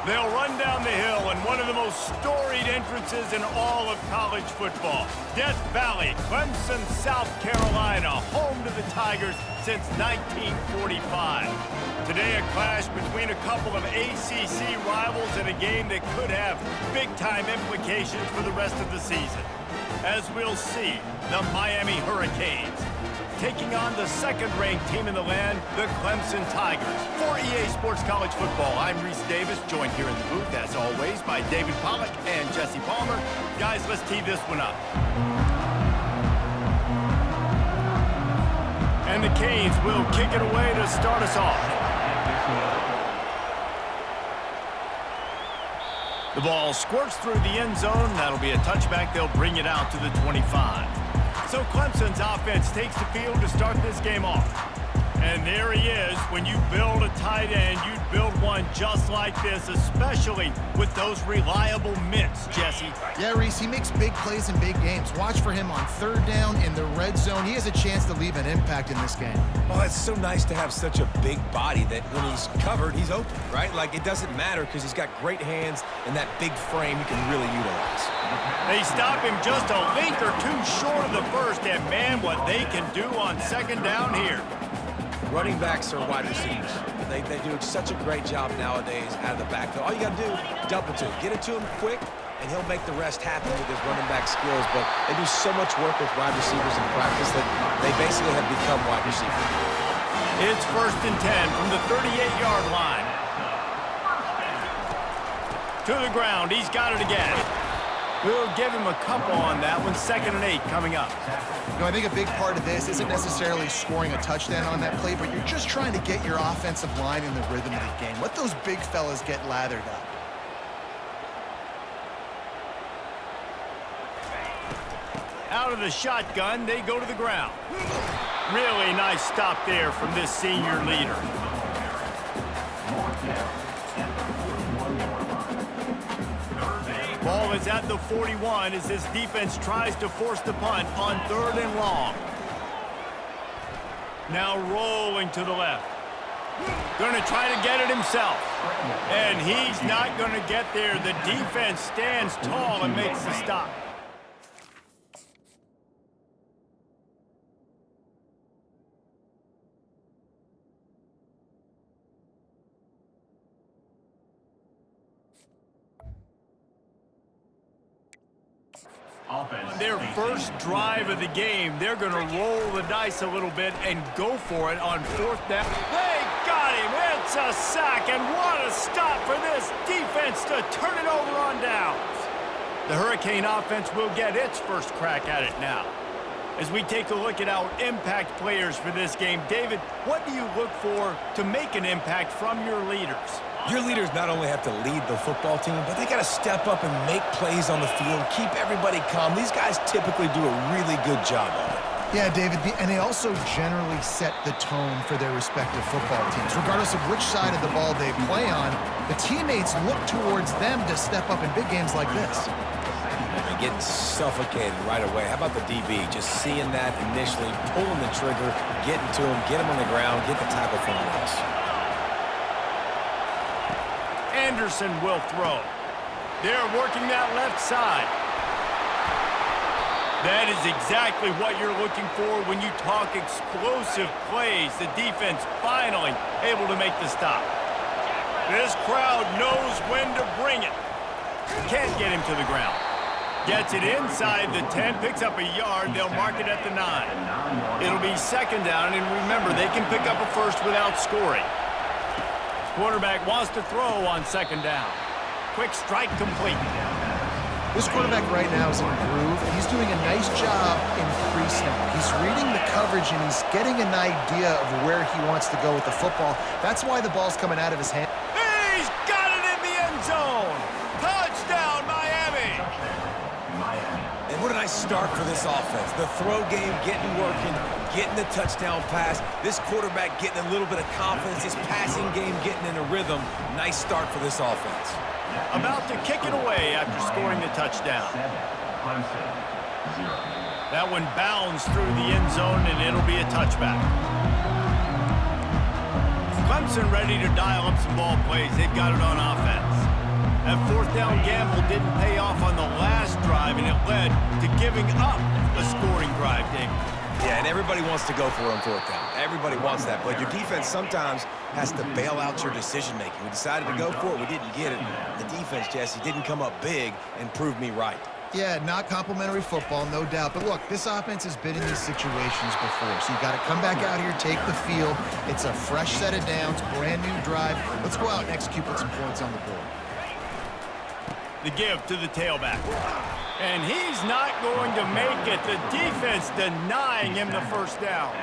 They'll run down the hill in one of the most storied entrances in all of college football. Death Valley, Clemson, South Carolina, home to the Tigers since 1945. Today, a clash between a couple of ACC rivals in a game that could have big-time implications for the rest of the season. As we'll see, the Miami Hurricanes taking on the second-ranked team in the land, the Clemson Tigers. For EA Sports College Football, I'm Reese Davis, joined here in the booth, as always, by David Pollack and Jesse Palmer. Guys, let's tee this one up. And the Canes will kick it away to start us off. The ball squirts through the end zone. That'll be a touchback. They'll bring it out to the 25. So Clemson's offense takes the field to start this game off. And there he is. When you build a tight end, you build one just like this, especially with those reliable mitts, Jesse. Yeah, Reese, he makes big plays in big games. Watch for him on third down in the red zone. He has a chance to leave an impact in this game. Oh, it's so nice to have such a big body that when he's covered, he's open, right? Like, it doesn't matter because he's got great hands and that big frame he can really utilize. They stop him just a length or two short of the first, and man, what they can do on second down here. Running backs are wide receivers. They do such a great job nowadays out of the backfield. All you got to do, dump it to him. Get it to him quick, and he'll make the rest happen with his running back skills. But they do so much work with wide receivers in practice that they basically have become wide receivers. It's 1st and 10 from the 38-yard line. To the ground. He's got it again. We'll give him a couple on that one. 2nd and 8 coming up. You know, I think a big part of this isn't necessarily scoring a touchdown on that play, but you're just trying to get your offensive line in the rhythm of the game. Let those big fellas get lathered up. Out of the shotgun, they go to the ground. Really nice stop there from this senior leader. Ball is at the 41 as this defense tries to force the punt on 3rd and long. Now rolling to the left. Going to try to get it himself. And he's not going to get there. The defense stands tall and makes the stop. On their first drive of the game, they're going to roll the dice a little bit and go for it on 4th down. They got him. It's a sack, and what a stop for this defense to turn it over on downs. The Hurricane offense will get its first crack at it now. As we take a look at our impact players for this game, David, what do you look for to make an impact from your leaders? Your leaders not only have to lead the football team, but they got to step up and make plays on the field, keep everybody calm. These guys typically do a really good job of it. Yeah, David, and they also generally set the tone for their respective football teams. Regardless of which side of the ball they play on, the teammates look towards them to step up in big games like this. They're getting suffocated right away. How about the DB? Just seeing that initially, pulling the trigger, getting to him, get him on the ground, get the tackle from the loss. Anderson will throw. They're working that left side. That is exactly what you're looking for when you talk explosive plays. The defense finally able to make the stop. This crowd knows when to bring it. Can't get him to the ground. Gets it inside the 10, picks up a yard. They'll mark it at the 9. It'll be 2nd down, and remember, they can pick up a first without scoring. Quarterback wants to throw on 2nd down. Quick strike complete. This quarterback right now is in a groove, and he's doing a nice job in pre-snap. He's reading the coverage, and he's getting an idea of where he wants to go with the football. That's why the ball's coming out of his hand. He's got it in the end zone. Touchdown, Miami. And what a nice start for this offense. The throw game getting working, getting the touchdown pass. This quarterback getting a little bit of confidence. This passing game getting in a rhythm. Nice start for this offense. About to kick it away after scoring the touchdown. That one bounds through the end zone, and it'll be a touchback. Clemson ready to dial up some ball plays. They've got it on offense. That fourth down gamble didn't pay off on the last drive, and it led to giving up a scoring drive, David. Yeah, and everybody wants to go for it on fourth down. Everybody wants that, but your defense sometimes has to bail out your decision-making. We decided to go for it. We didn't get it. The defense, Jesse, didn't come up big and prove me right. Yeah, not complimentary football, no doubt. But look, this offense has been in these situations before, so you got to come back out here, take the field. It's a fresh set of downs, brand new drive. Let's go out and execute with some points on the board. The give to the tailback. And he's not going to make it. The defense denying him the first down.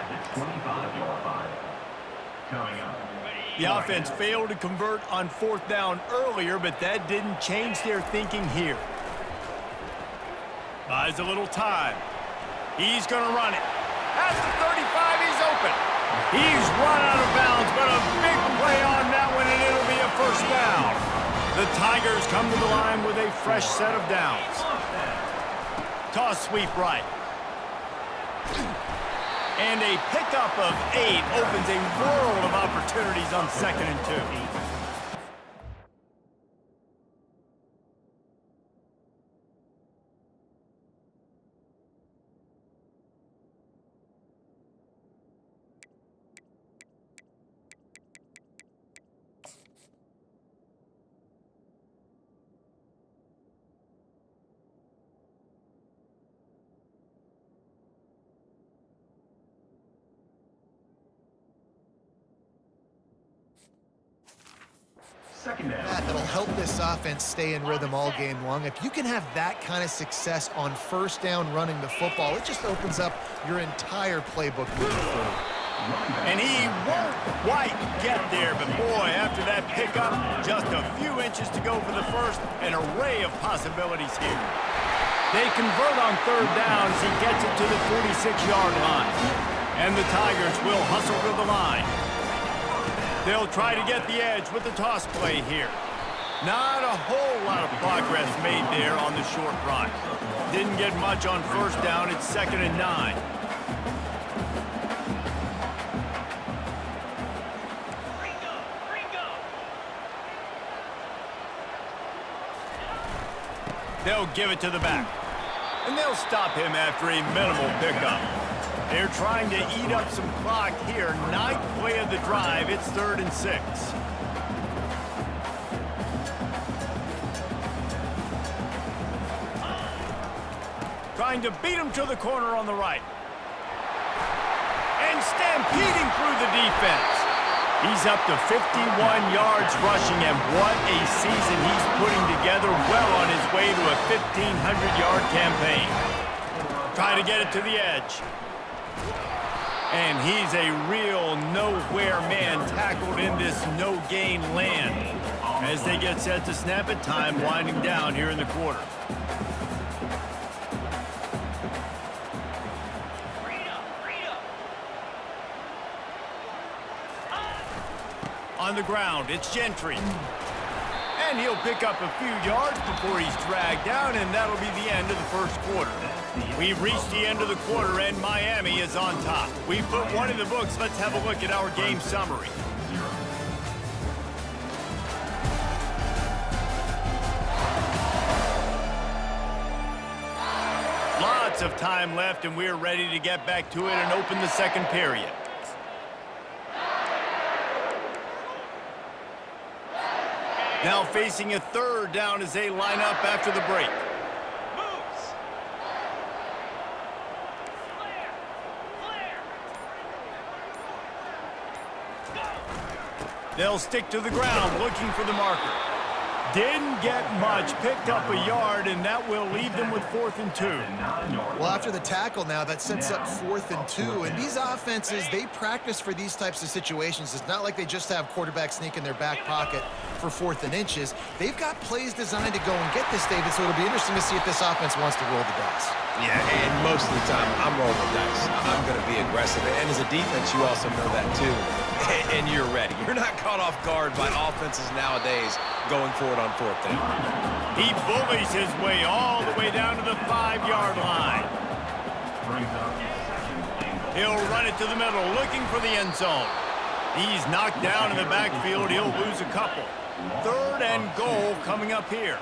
The offense failed to convert on fourth down earlier, but that didn't change their thinking here. Buys a little time. He's going to run it. At the 35, he's open. He's run out of bounds, but a big play on that one, and it'll be a first down. The Tigers come to the line with a fresh set of downs. Toss sweep right. And a pickup of 8 opens a world of opportunities on 2nd and 2. That'll help this offense stay in rhythm all game long. If you can have that kind of success on first down running the football, it just opens up your entire playbook moving forward. And he won't quite get there, but boy, after that pickup, just a few inches to go for the first, an array of possibilities here. They convert on third down as he gets it to the 46-yard line. And the Tigers will hustle to the line. They'll try to get the edge with the toss play here. Not a whole lot of progress made there on the short run. Didn't get much on first down. It's 2nd and 9. They'll give it to the back. And they'll stop him after a minimal pickup. They're trying to eat up some clock here. 9th play of the drive. It's 3rd and 6. Trying to beat him to the corner on the right. And stampeding through the defense. He's up to 51 yards rushing, and what a season he's putting together, well on his way to a 1,500-yard campaign. Try to get it to the edge. And he's a real nowhere man tackled in this no-gain land. As they get set to snap it, time winding down here in the quarter. On the ground, it's Gentry. And he'll pick up a few yards before he's dragged down, and that'll be the end of the first quarter. We've reached the end of the quarter, and Miami is on top. We've put one in the books. Let's have a look at our game summary. Lots of time left, and we're ready to get back to it and open the second period. Now facing a third down as they line up after the break. They'll stick to the ground looking for the marker. Didn't get much, picked up a yard, and that will leave them with 4th and 2. Well, after the tackle now, that sets up 4th and 2. And these offenses, they practice for these types of situations. It's not like they just have quarterbacks sneak in their back pocket for 4th and inches. They've got plays designed to go and get this, David, so it'll be interesting to see if this offense wants to roll the dice. Yeah, and most of the time, I'm rolling the dice. I'm going to be aggressive. And as a defense, you also know that, too. And you're ready. You're not caught off guard by offenses nowadays going forward on 4th down. He bullies his way all the way down to the 5-yard line. He'll run it to the middle, looking for the end zone. He's knocked down in the backfield. He'll lose a couple. 3rd and goal coming up here.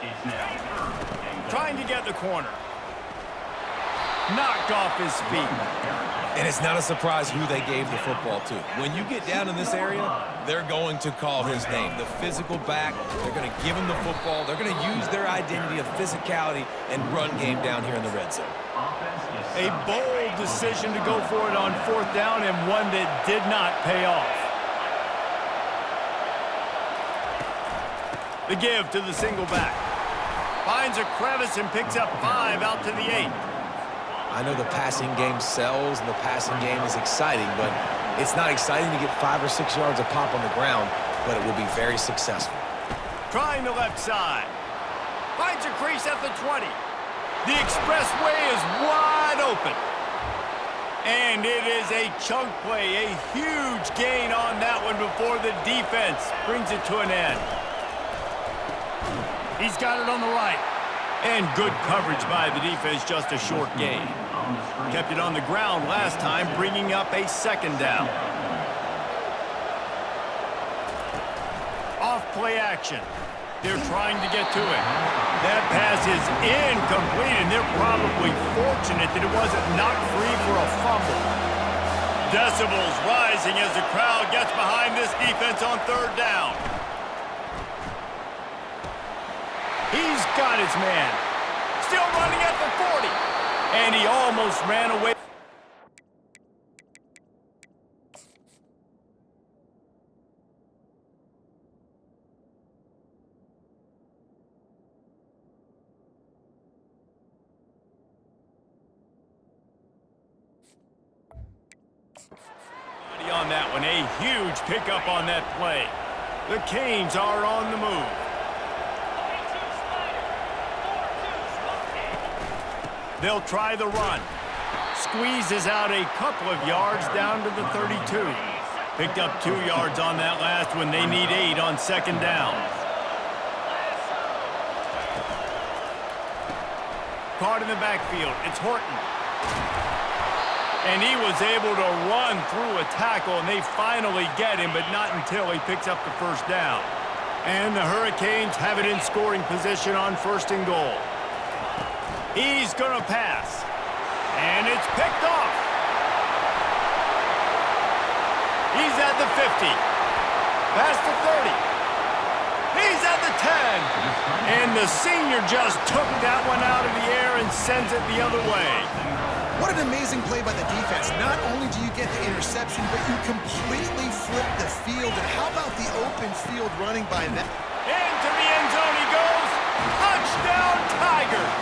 Trying to get the corner. Knocked off his feet. And it's not a surprise who they gave the football to. When you get down in this area, they're going to call his name. The physical back, they're going to give him the football. They're going to use their identity of physicality and run game down here in the red zone. A bold decision to go for it on 4th down, and one that did not pay off. The give to the single back. Finds a crevice and picks up 5 out to the 8. I know the passing game sells and the passing game is exciting, but it's not exciting to get 5 or 6 yards a pop on the ground, but it will be very successful. Trying the left side. Finds a crease at the 20. The expressway is wide open. And it is a chunk play, a huge gain on that one before the defense brings it to an end. He's got it on the right. And good coverage by the defense, just a short gain. Kept it on the ground last time, bringing up a 2nd down. Off play action. They're trying to get to it. That pass is incomplete, and they're probably fortunate that it wasn't knocked free for a fumble. Decibels rising as the crowd gets behind this defense on 3rd down. He's got his man. Still running at the 40. And he almost ran away. On that one, a huge pickup on that play. The Canes are on the move. They'll try the run. Squeezes out a couple of yards down to the 32. Picked up 2 yards on that last one. They need 8 on 2nd down. Caught in the backfield. It's Horton. And he was able to run through a tackle, and they finally get him, but not until he picks up the 1st down. And the Hurricanes have it in scoring position on 1st and goal. He's going to pass. And it's picked off. He's at the 50. Past the 30. He's at the 10. And the senior just took that one out of the air and sends it the other way. What an amazing play by the defense. Not only do you get the interception, but you completely flip the field. And how about the open field running by them? Into the end zone he goes. Touchdown, Tigers.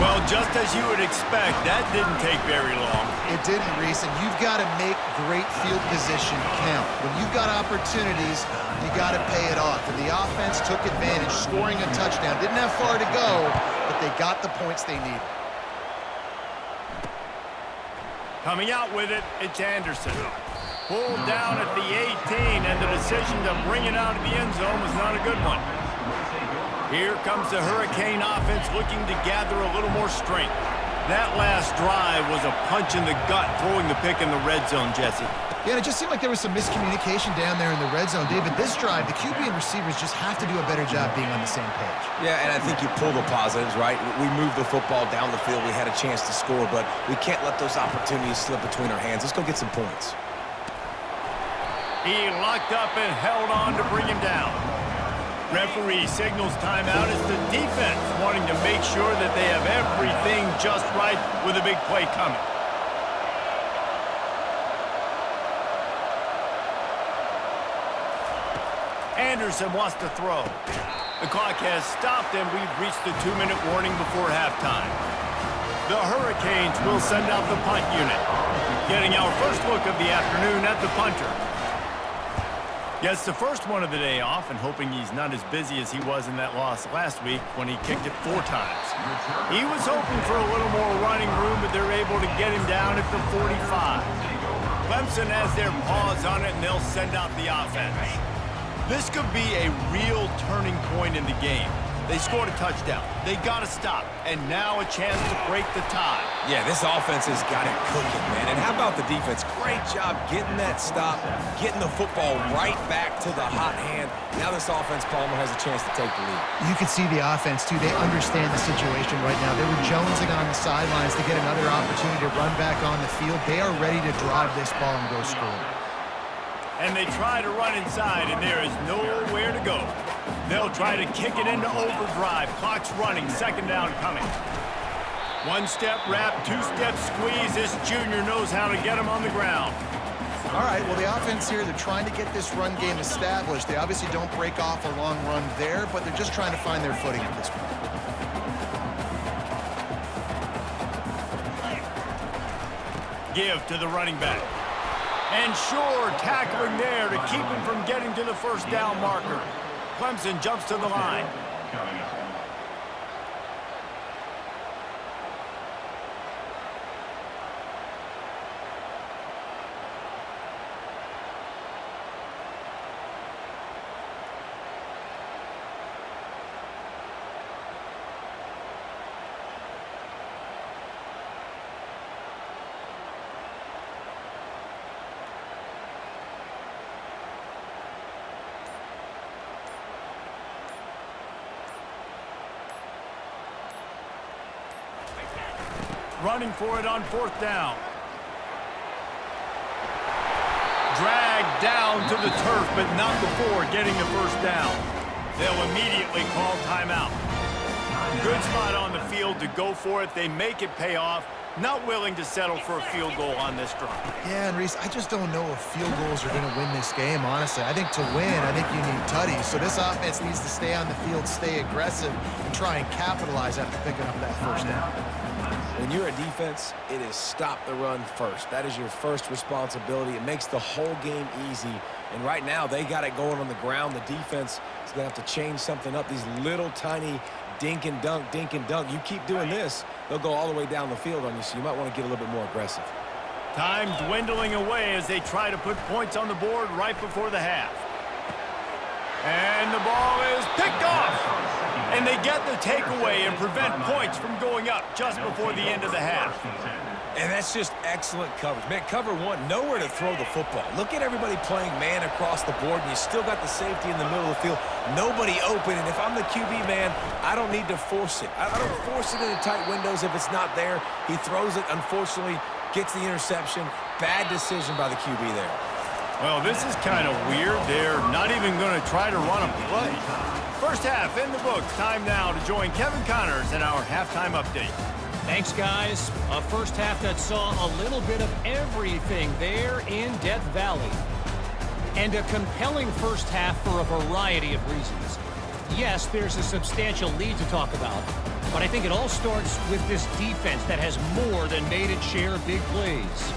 Well, just as you would expect, that didn't take very long. It didn't, Reese, and you've got to make great field position count. When you've got opportunities, you got to pay it off. And the offense took advantage, scoring a touchdown. Didn't have far to go, but they got the points they needed. Coming out with it, it's Anderson. Pulled down at the 18, and the decision to bring it out of the end zone was not a good one. Here comes the Hurricane offense looking to gather a little more strength. That last drive was a punch in the gut, throwing the pick in the red zone, Jesse. Yeah, and it just seemed like there was some miscommunication down there in the red zone. David, this drive, the QB and receivers just have to do a better job being on the same page. Yeah, and I think you pull the positives, right? We moved the football down the field. We had a chance to score, but we can't let those opportunities slip between our hands. Let's go get some points. He locked up and held on to bring him down. Referee signals timeout as the defense wanting to make sure that they have everything just right with a big play coming. Anderson wants to throw. The clock has stopped, and we've reached the 2-minute warning before halftime. The Hurricanes will send out the punt unit. Getting our first look of the afternoon at the punter. Gets the first one of the day off, and hoping he's not as busy as he was in that loss last week when he kicked it 4 times. He was hoping for a little more running room, but they're able to get him down at the 45. Clemson has their paws on it, and they'll send out the offense. This could be a real turning point in the game. They scored a touchdown. They got to stop. And now a chance to break the tie. Yeah, this offense has got it cooking, man. And how about the defense? Great job getting that stop, getting the football right back to the hot hand. Now this offense, Palmer, has a chance to take the lead. You can see the offense, too. They understand the situation right now. They were jonesing on the sidelines to get another opportunity to run back on the field. They are ready to drive this ball and go score. And they try to run inside, and there is nowhere to go. They'll try to kick it into overdrive. Clock's running, second down coming. One-step wrap, two-step squeeze. This junior knows how to get him on the ground. All right, well, the offense here, they're trying to get this run game established. They obviously don't break off a long run there, but they're just trying to find their footing at this point. Give to the running back. And sure, tackling there to keep him from getting to the first down marker. Clemson jumps to the line. Running for it on fourth down. Dragged down to the turf, but not before getting the first down. They'll immediately call timeout. Good spot on the field to go for it. They make it pay off. Not willing to settle for a field goal on this drive. Yeah, and Reese, I just don't know if field goals are going to win this game, honestly. I think to win, I think you need tutties. So this offense needs to stay on the field, stay aggressive, and try and capitalize after picking up that first down. When you're a defense, it is stop the run first. That is your first responsibility. It makes the whole game easy. And right now, they got it going on the ground. The defense is going to have to change something up. These little tiny dink and dunk, dink and dunk. You keep doing this, they'll go all the way down the field on you, so you might want to get a little bit more aggressive. Time dwindling away as they try to put points on the board right before the half. And the ball is picked off. And they get the takeaway and prevent points from going up just before the end of the half. And that's just excellent coverage. Man, cover one, nowhere to throw the football. Look at everybody playing man across the board, and you still got the safety in the middle of the field. Nobody open, and if I'm the QB, man, I don't need to force it. I don't force it into tight windows if it's not there. He throws it, unfortunately, gets the interception. Bad decision by the QB there. Well, this is kind of weird. They're not even going to try to run a play. First half in the books. Time now to join Kevin Connors in our halftime update. Thanks, guys. A first half that saw a little bit of everything there in Death Valley. And a compelling first half for a variety of reasons. Yes, there's a substantial lead to talk about, but I think it all starts with this defense that has more than made its share of big plays.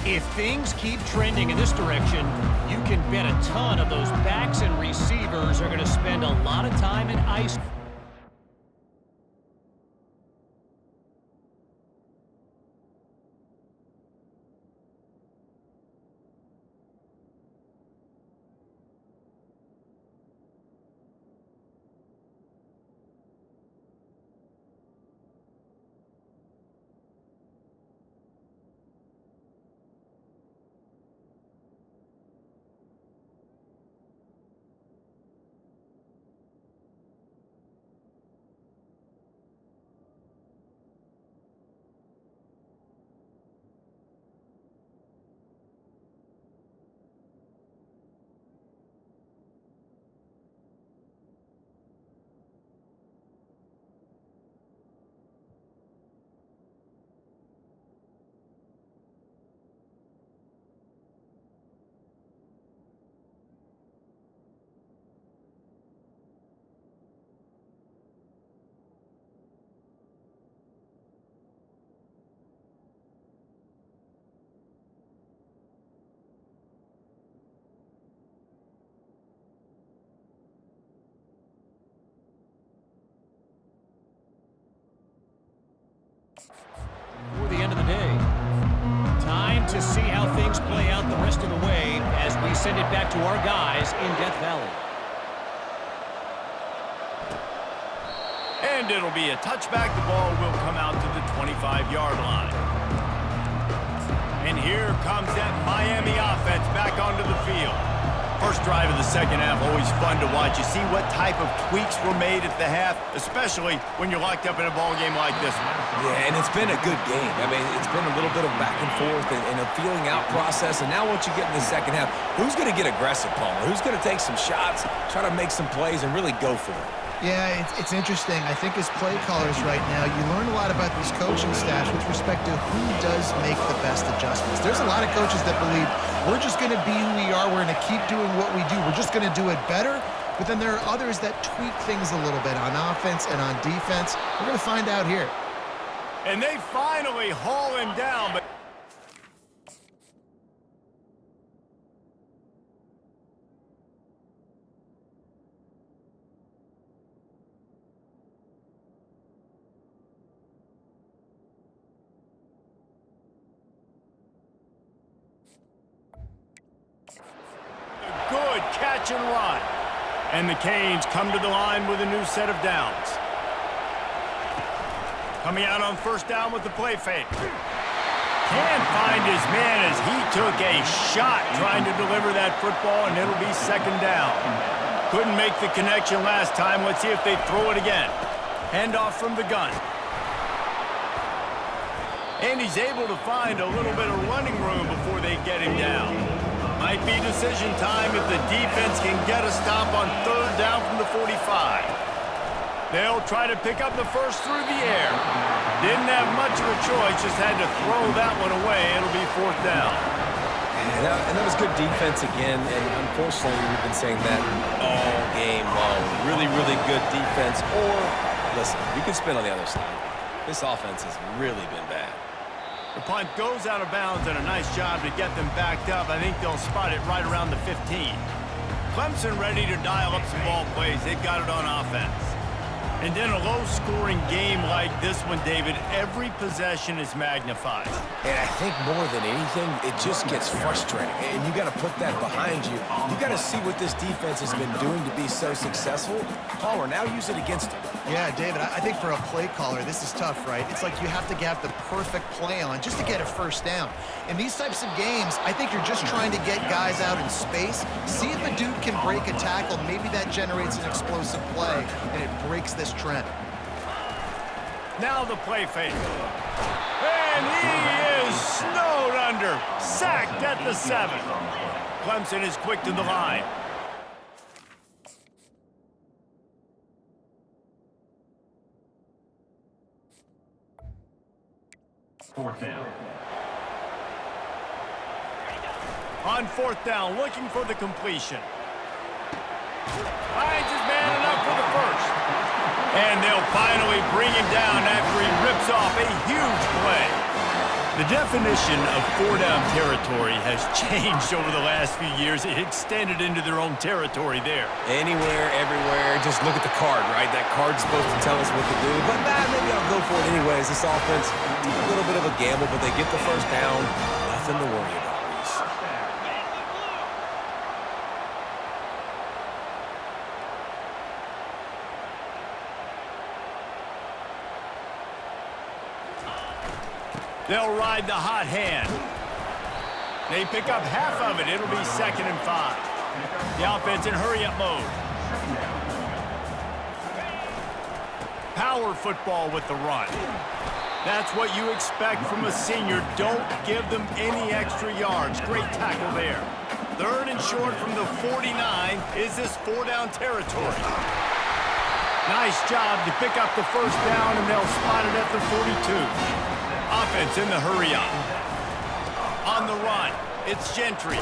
If things keep trending in this direction, you can bet a ton of those backs and receivers are going to spend a lot of time in ice. For the end of the day. Time to see how things play out the rest of the way as we send it back to our guys in Death Valley. And it'll be a touchback. The ball will come out to the 25-yard line. And here comes that Miami offense back onto the field. First drive of the second half, always fun to watch. You see what type of tweaks were made at the half, especially when you're locked up in a ball game like this one. Yeah, and it's been a good game. I mean, it's been a little bit of back and forth and a feeling out process. And now once you get in the second half, who's going to get aggressive, Palmer? Who's going to take some shots, try to make some plays, and really go for it? Yeah, it's interesting. I think as play callers right now, you learn a lot about these coaching staffs with respect to who does make the best adjustments. There's a lot of coaches that believe we're just going to be who we are. We're going to keep doing what we do. We're just going to do it better. But then there are others that tweak things a little bit on offense and on defense. We're going to find out here. And they finally haul him down, but good catch and run. And the Canes come to the line with a new set of downs. Coming out on first down with the play fake. Can't find his man as he took a shot trying to deliver that football, and it'll be second down. Couldn't make the connection last time. Let's see if they throw it again. Handoff from the gun. And he's able to find a little bit of running room before they get him down. Might be decision time if the defense can get a stop on third down from the 45. They'll try to pick up the first through the air. Didn't have much of a choice, just had to throw that one away. It'll be fourth down. And that was good defense again, and unfortunately we've been saying that all game long. Really, really good defense. Or, listen, you can spin on the other side. This offense has really been bad. The punt goes out of bounds, and a nice job to get them backed up. I think they'll spot it right around the 15. Clemson ready to dial up some ball plays. They've got it on offense. And in a low-scoring game like this one, David, every possession is magnified. And I think more than anything, it just gets frustrating. And you got to put that behind you. You got to see what this defense has been doing to be so successful. Palmer, now use it against them. Yeah, David, I think for a play caller, this is tough, right? It's like you have to get the perfect play on just to get a first down. In these types of games, I think you're just trying to get guys out in space, see if a dude can break a tackle. Maybe that generates an explosive play, and it breaks this trend. Now the play fake. And he is snowed under. Sacked at the 7. Clemson is quick to the line. Fourth down. On fourth down, looking for the completion. Finds his man enough for the first. And they'll finally bring him down after he rips off a huge play. The definition of four-down territory has changed over the last few years. It extended into their own territory there. Anywhere, everywhere, just look at the card, right? That card's supposed to tell us what to do. But maybe I'll go for it anyways. This offense, a little bit of a gamble, but they get the first down. Nothing to worry about, Reese. They'll ride the hot hand. They pick up half of it. It'll be 2nd and 5. The offense in hurry-up mode. Power football with the run. That's what you expect from a senior. Don't give them any extra yards. Great tackle there. 3rd and short from the 49. Is this four-down territory? Nice job to pick up the first down, and they'll spot it at the 42. Offense in the hurry-up. On the run, it's Gentry.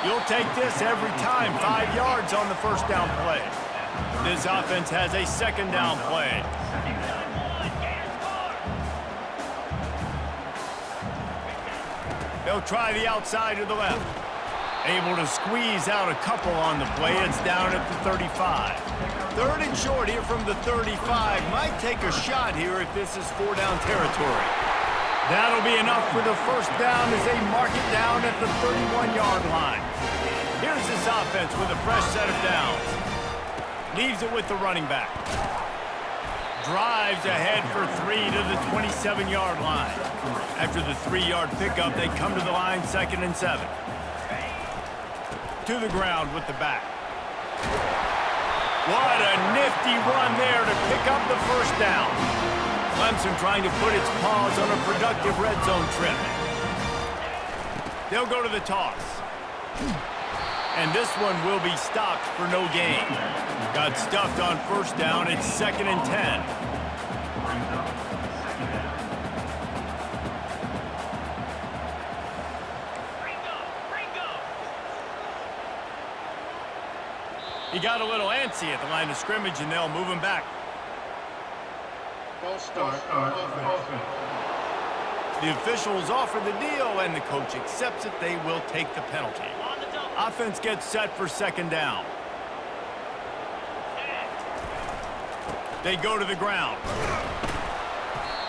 You'll take this every time. 5 yards on the first down play. This offense has a second down play. They'll try the outside to the left. Able to squeeze out a couple on the play. It's down at the 35. 3rd and short here from the 35. Might take a shot here if this is four-down territory. That'll be enough for the first down as they mark it down at the 31-yard line. Here's this offense with a fresh set of downs. Leaves it with the running back. Drives ahead for 3 to the 27-yard line. After the 3-yard pickup, they come to the line 2nd and 7. To the ground with the back. What a nifty run there to pick up the first down. Clemson trying to put its paws on a productive red zone trip. They'll go to the toss. And this one will be stopped for no gain. Got stuffed on first down. It's 2nd and 10. He got a little antsy at the line of scrimmage, and they'll move him back. The officials offer the deal, and the coach accepts it. They will take the penalty. Offense gets set for 2nd down. They go to the ground.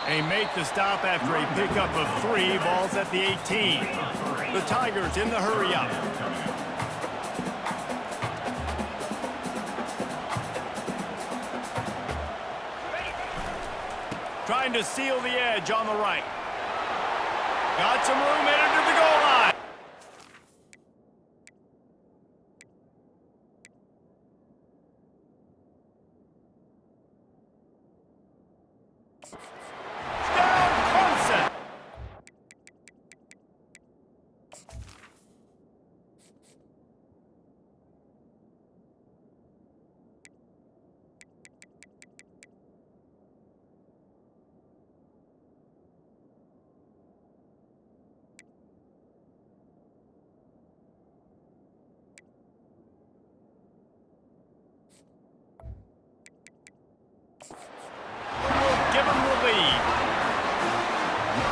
They make the stop after a pickup of 3. Ball's at the 18. The Tigers in the hurry-up. Trying to seal the edge on the right. Got some room headed to the goal line.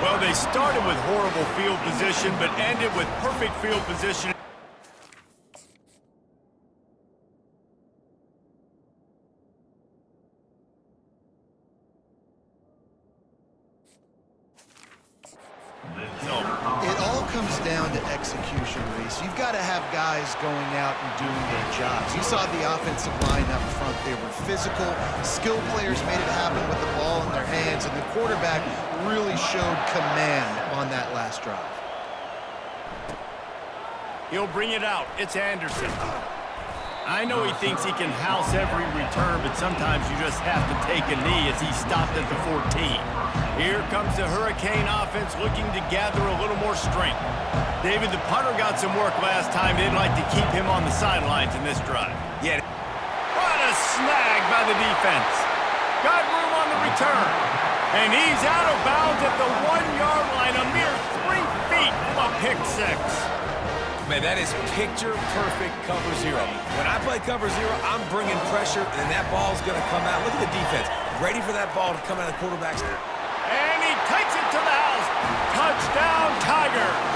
Well, they started with horrible field position, but ended with perfect field position. It all comes down to execution, Reese. You've got to have guys going out and doing their jobs. You saw the offensive line up front. They were physical. Skilled players made it happen with the ball in their hands, and the quarterback really showed command on that last drive. He'll bring it out. It's Anderson. I know he thinks he can house every return, but sometimes you just have to take a knee as he stopped at the 14. Here comes the Hurricane offense looking to gather a little more strength. David, the punter got some work last time. They'd like to keep him on the sidelines in this drive. Yeah. What a snag by the defense. Got room on the return. And he's out of bounds at the 1-yard line, a mere 3 feet from a pick 6. Man, that is picture-perfect cover 0. When I play cover 0, I'm bringing pressure, and that ball's going to come out. Look at the defense. Ready for that ball to come out of the quarterback's. And he takes it to the house. Touchdown, Tigers.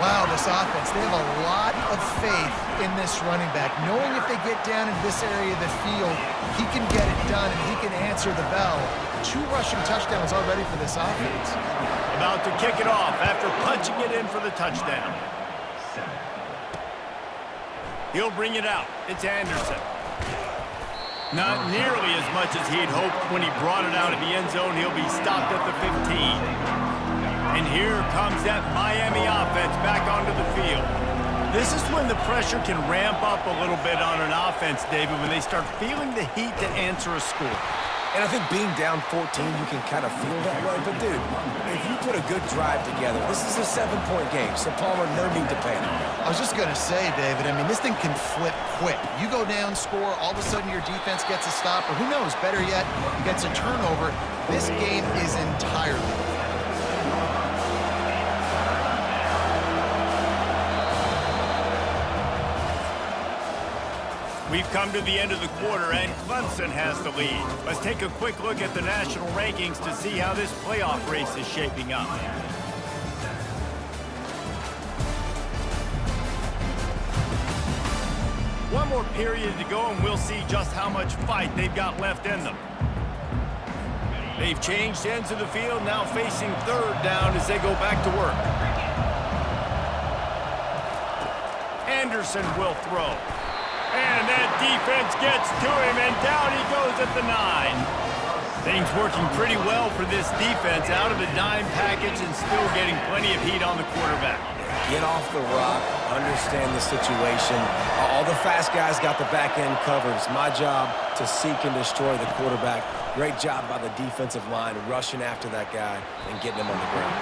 Wow, this offense, they have a lot of faith in this running back, knowing if they get down in this area of the field, he can get it done and he can answer the bell. 2 rushing touchdowns already for this offense. About to kick it off after punching it in for the touchdown. He'll bring it out. It's Anderson. Not nearly as much as he'd hoped when he brought it out of the end zone. He'll be stopped at the 15. And here comes that Miami offense back onto the field. This is when the pressure can ramp up a little bit on an offense, David, when they start feeling the heat to answer a score. And I think being down 14, you can kind of feel that way. But, dude, if you put a good drive together, this is a 7-point game, so Palmer, no need to panic. I was just going to say, David, I mean, this thing can flip quick. You go down, score, all of a sudden your defense gets a stop, or who knows, better yet, gets a turnover. This game is entirely We've come to the end of the quarter, and Clemson has the lead. Let's take a quick look at the national rankings to see how this playoff race is shaping up. One more period to go, and we'll see just how much fight they've got left in them. They've changed ends of the field, now facing 3rd down as they go back to work. Anderson will throw. And that defense gets to him, and down he goes at the 9. Things working pretty well for this defense, out of the dime package and still getting plenty of heat on the quarterback. Get off the rock, understand the situation. All the fast guys got the back end covered. It's my job to seek and destroy the quarterback. Great job by the defensive line, rushing after that guy and getting him on the ground.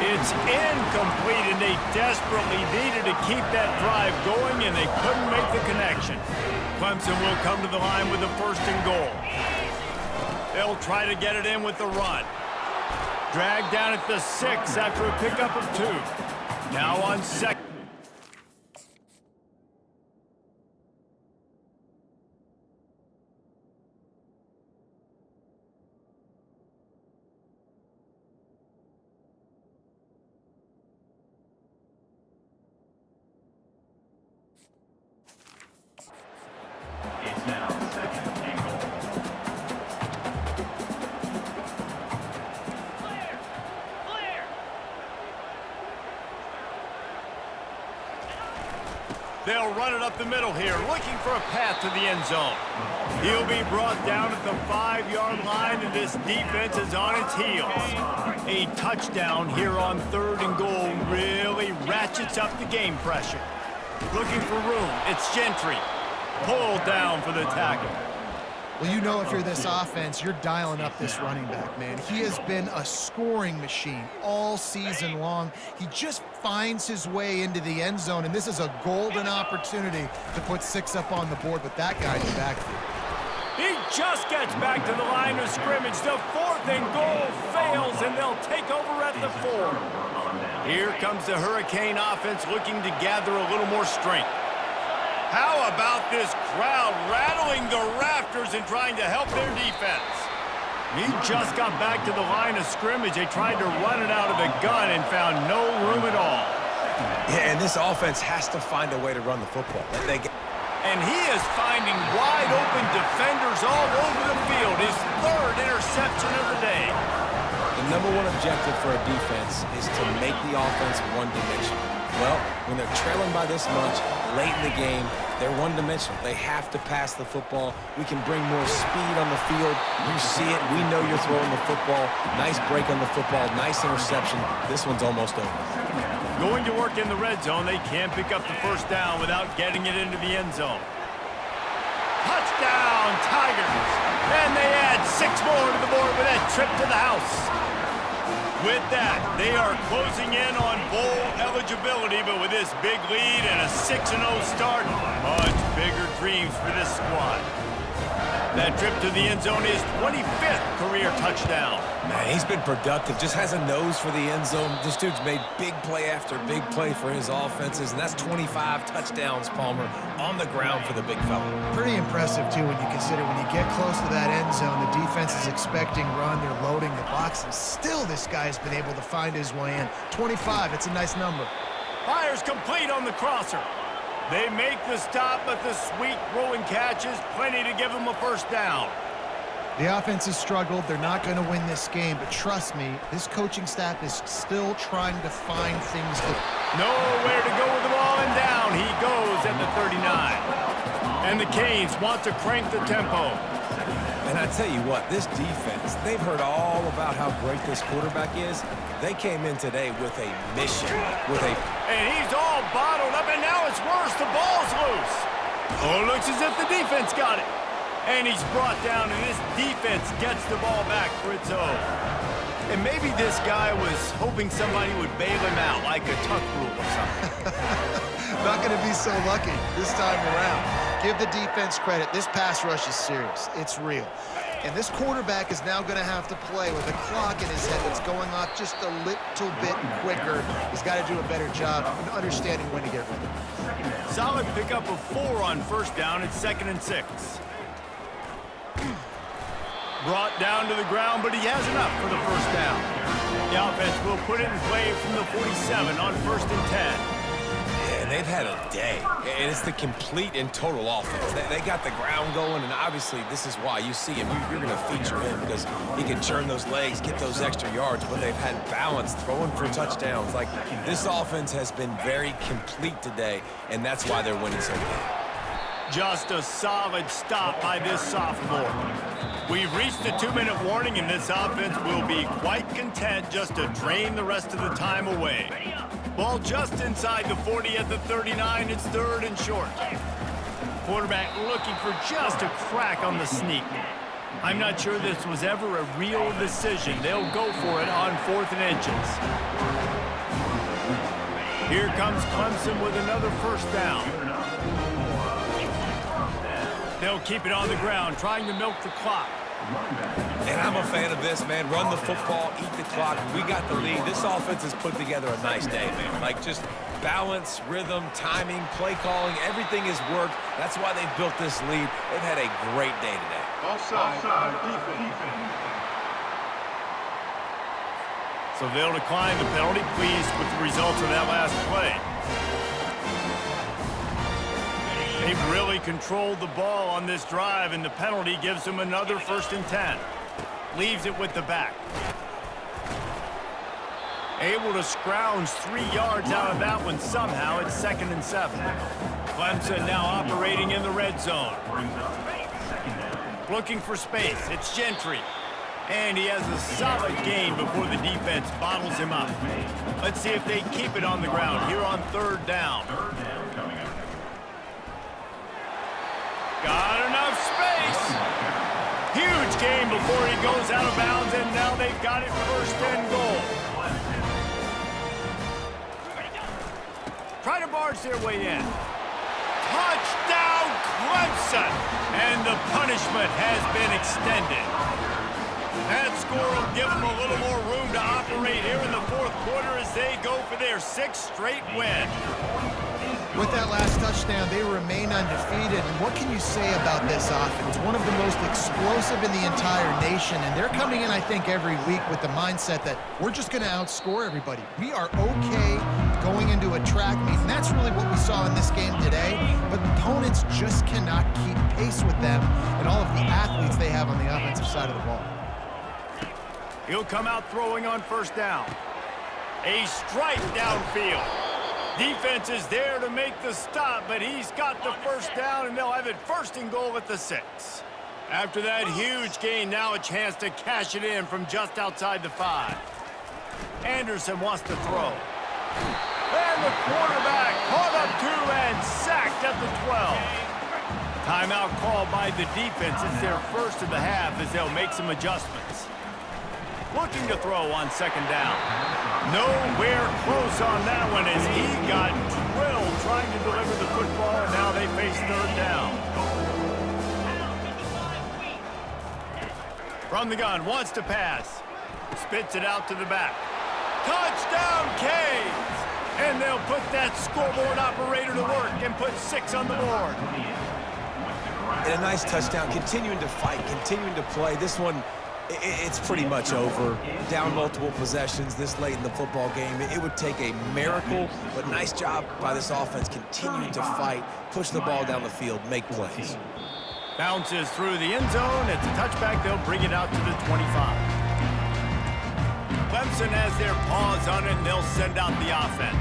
It's incomplete, and they desperately needed to keep that drive going, and they couldn't make the connection. Clemson will come to the line with the 1st and goal. They'll try to get it in with the run. Dragged down at the 6 after a pickup of 2. Now on 2nd. It's now 2nd and goal. They'll run it up the middle here, looking for a path to the end zone. He'll be brought down at the 5-yard line, and this defense is on its heels. A touchdown here on 3rd and goal really ratchets up the game pressure. Looking for room. It's Gentry. Pulled down for the tackle. Well, you know if you're this offense, you're dialing up this running back, man. He has been a scoring machine all season long. He just finds his way into the end zone, and this is a golden opportunity to put 6 up on the board with that guy in the backfield. He just gets back to the line of scrimmage. The 4th and goal fails, and they'll take over at the 4. Here comes the Hurricane offense looking to gather a little more strength. How about this crowd rattling the rafters and trying to help their defense? He just got back to the line of scrimmage. They tried to run it out of the gun and found no room at all. Yeah, and this offense has to find a way to run the football. And he is finding wide-open defenders all over the field. His 3rd interception of the day. The number 1 objective for a defense is to make the offense one-dimensional. Well, when they're trailing by this much, late in the game, they're one-dimensional. They have to pass the football. We can bring more speed on the field. You see it. We know you're throwing the football. Nice break on the football. Nice interception. This one's almost over. Going to work in the red zone. They can't pick up the 1st down without getting it into the end zone. Touchdown, Tigers. And they add 6 more to the board with that trip to the house. With that, they are closing in on bowl eligibility, but with this big lead and a 6-0 start, much bigger dreams for this squad. That trip to the end zone is 25th career touchdown. Man, he's been productive, just has a nose for the end zone. This dude's made big play after big play for his offenses, and that's 25 touchdowns, Palmer, on the ground for the big fella. Pretty impressive, too, when you consider when you get close to that end zone, the defense is expecting run, they're loading the box, and still this guy's been able to find his way in. 25, it's a nice number. Fires complete on the crosser. They make the stop, but the sweet rolling catch is plenty to give them a 1st down. The offense has struggled. They're not going to win this game, but trust me, this coaching staff is still trying to find things to... Nowhere to go with the ball, and down he goes at the 39. And the Canes want to crank the tempo. And I tell you what, this defense, they've heard all about how great this quarterback is. They came in today with a mission, And he's all bottled up, and now it's worse. The ball's loose. Oh, looks as if the defense got it. And he's brought down, and this defense gets the ball back for its own. And maybe this guy was hoping somebody would bail him out, like a tuck rule or something. Not going to be so lucky this time around. Give the defense credit. This pass rush is serious. It's real. And this quarterback is now going to have to play with a clock in his head that's going off just a little bit quicker. He's got to do a better job of understanding when to get rid of it. Solid pickup of 4 on 1st down. It's 2nd and 6. Brought down to the ground, but he has enough for the 1st down. The offense will put it in play from the 47 on 1st and 10. And they've had a day. And it's the complete and total offense. They got the ground going, and obviously this is why you see him. You're going to feature him because he can churn those legs, get those extra yards, but they've had balance, throwing for touchdowns. Like, this offense has been very complete today, and that's why they're winning so big. Just a solid stop by this sophomore. We've reached the 2-minute warning, and this offense will be quite content just to drain the rest of the time away. Ball just inside the 40 at the 39. It's 3rd and short. Quarterback looking for just a crack on the sneak. I'm not sure this was ever a real decision. They'll go for it on 4th and inches. Here comes Clemson with another first down. They'll keep it on the ground, trying to milk the clock. And I'm a fan of this, man. Run the football, eat the clock. We got the lead. This offense has put together a nice day, man. Like, just balance, rhythm, timing, play calling, everything has worked. That's why they've built this lead. They've had a great day today. Offside, defense. So they'll decline the penalty, pleased with the results of that last play. They've really controlled the ball on this drive, and the penalty gives them another 1st and 10. Leaves it with the back. Able to scrounge 3 yards out of that one somehow. It's 2nd and 7. Clemson now operating in the red zone. Looking for space. It's Gentry. And he has a solid gain before the defense bottles him up. Let's see if they keep it on the ground here on 3rd down. Got enough space. Huge gain before he goes out of bounds, and now they've got it 1st and goal. Try to barge their way in. Touchdown, Clemson! And the punishment has been extended. That score will give them a little more room to operate here in the 4th quarter as they go for their 6th straight win. With that last touchdown, they remain undefeated. And what can you say about this offense? One of the most explosive in the entire nation. And they're coming in, I think, every week with the mindset that we're just going to outscore everybody. We are okay going into a track meet. And that's really what we saw in this game today. But opponents just cannot keep pace with them and all of the athletes they have on the offensive side of the ball. He'll come out throwing on 1st down. A strike downfield. Defense is there to make the stop, but he's got the 1st down, and they'll have it 1st and goal at the 6. After that huge gain, now a chance to cash it in from just outside the 5. Anderson wants to throw. And the quarterback caught up 2 and sacked at the 12. Timeout called by the defense. It's their 1st of the half as they'll make some adjustments. Looking to throw on 2nd down. Nowhere close on that one as he got drilled trying to deliver the football, and now they face 3rd down. From the gun, wants to pass. Spits it out to the back. Touchdown, Canes! And they'll put that scoreboard operator to work and put 6 on the board. And a nice touchdown, continuing to fight, continuing to play. This one, it's pretty much over. Down multiple possessions this late in the football game. It would take a miracle, but nice job by this offense continuing to fight, push the ball down the field, make plays. Bounces through the end zone. It's a touchback. They'll bring it out to the 25. Clemson has their paws on it, and they'll send out the offense.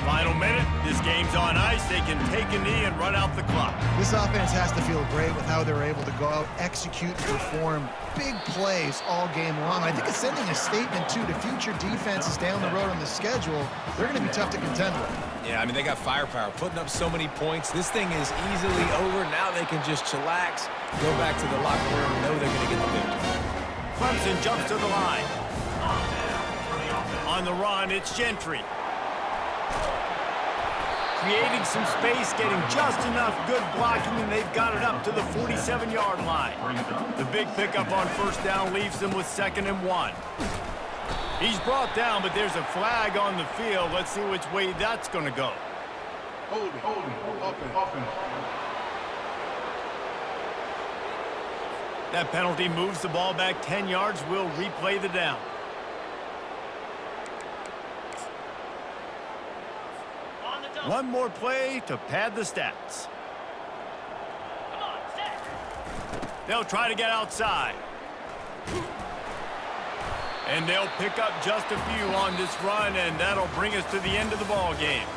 Final minute. This game's on ice. They can take a knee and run out the clock. This offense has to feel great with how they're able to go out, execute, and perform big plays all game long. I think it's sending a statement, too, to future defenses down the road on the schedule. They're going to be tough to contend with. Yeah, I mean, they got firepower, putting up so many points. This thing is easily over. Now they can just chillax, go back to the locker room, know they're going to get the victory. Clemson jumps to the line. On the run, it's Gentry. Creating some space, getting just enough good blocking, and they've got it up to the 47-yard line. The big pickup on 1st down leaves them with 2nd and 1. He's brought down, but there's a flag on the field. Let's see which way that's going to go. Hold it. That penalty moves the ball back 10 yards. We'll replay the down. One more play to pad the stats. They'll try to get outside. And they'll pick up just a few on this run, and that'll bring us to the end of the ball game.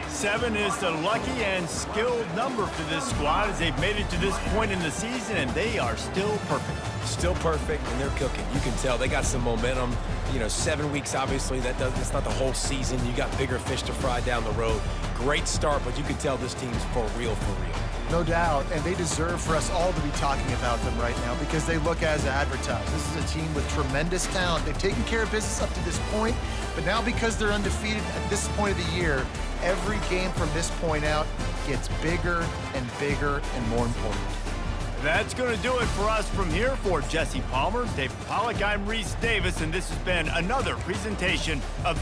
7 is the lucky and skilled number for this squad as they've made it to this point in the season, and they are still perfect. Still perfect, and they're cooking. You can tell they got some momentum. You know, 7 weeks, obviously, it's not the whole season. You got bigger fish to fry down the road. Great start, but you can tell this team's for real, for real. No doubt, and they deserve for us all to be talking about them right now because they look as advertised. This is a team with tremendous talent. They've taken care of business up to this point, but now because they're undefeated at this point of the year, every game from this point out gets bigger and more important. That's going to do it for us from here. For Jesse Palmer, Dave Pollack, I'm Reese Davis, and this has been another presentation of